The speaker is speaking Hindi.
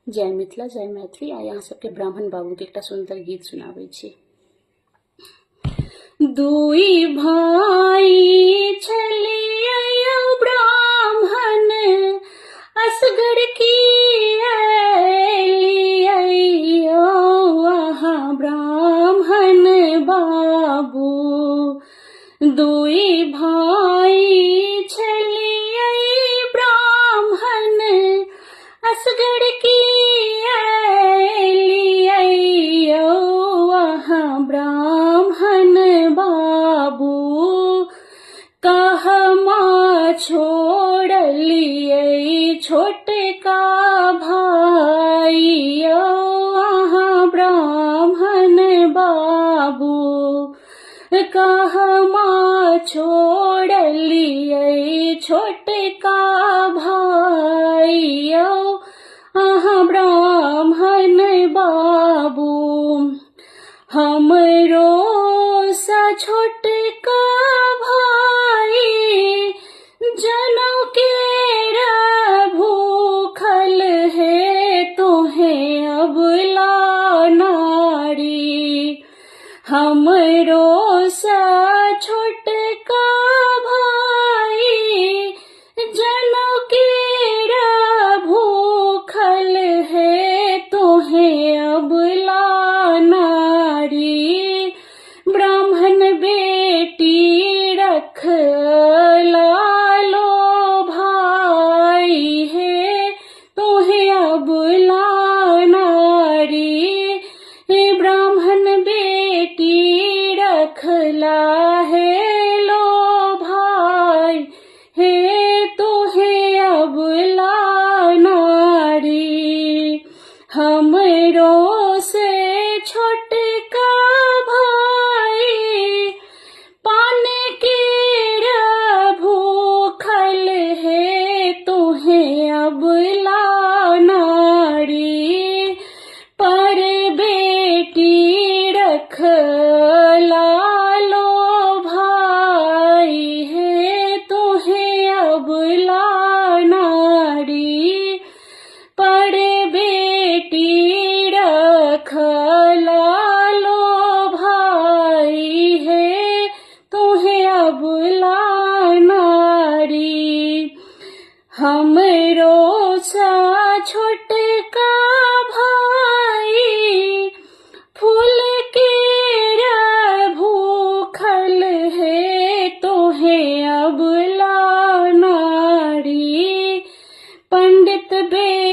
जय मिथिला जय मैथिली। आ यहाँ सबके ब्राह्मण बाबू के एक सुंदर गीत सुनाबै छी। दुई भाई छलियै ब्राह्मण, असगर किएलियै अहाँ ब्राह्मण बाबू। दुई भाई छलियै ब्राह्मण, असगर किएलियै अहाँ ब्राह्मण बाबू। कहमा छोड़लियै छोटका भाई अहाँ ब्राह्मण बाबू। कहमा छोड़लियै छोटका भाई अहाँ ब्राह्मण बाबू। हमरो सा छोटका भाई जनौ केरा भूखल है तोहे अबला नारी। हमरो सा छोटका भाई जनौ केरा भूखल है तोहे अबला नारी। ब्राह्मण बेटी रख लालो भाई है तोहे अबला नारी। ब्राह्मण बेटी रखला है लो भाई है तोहे अबला नारी। हमरो से छोटका भाई पान केरा भूखल है तोहे अबला नारी। पर बेटी रख लालो भाई है तोहे अबला नारी। पर बेटी रख लालो भाई है तोहे अबला नारी। हमरो सा छोटका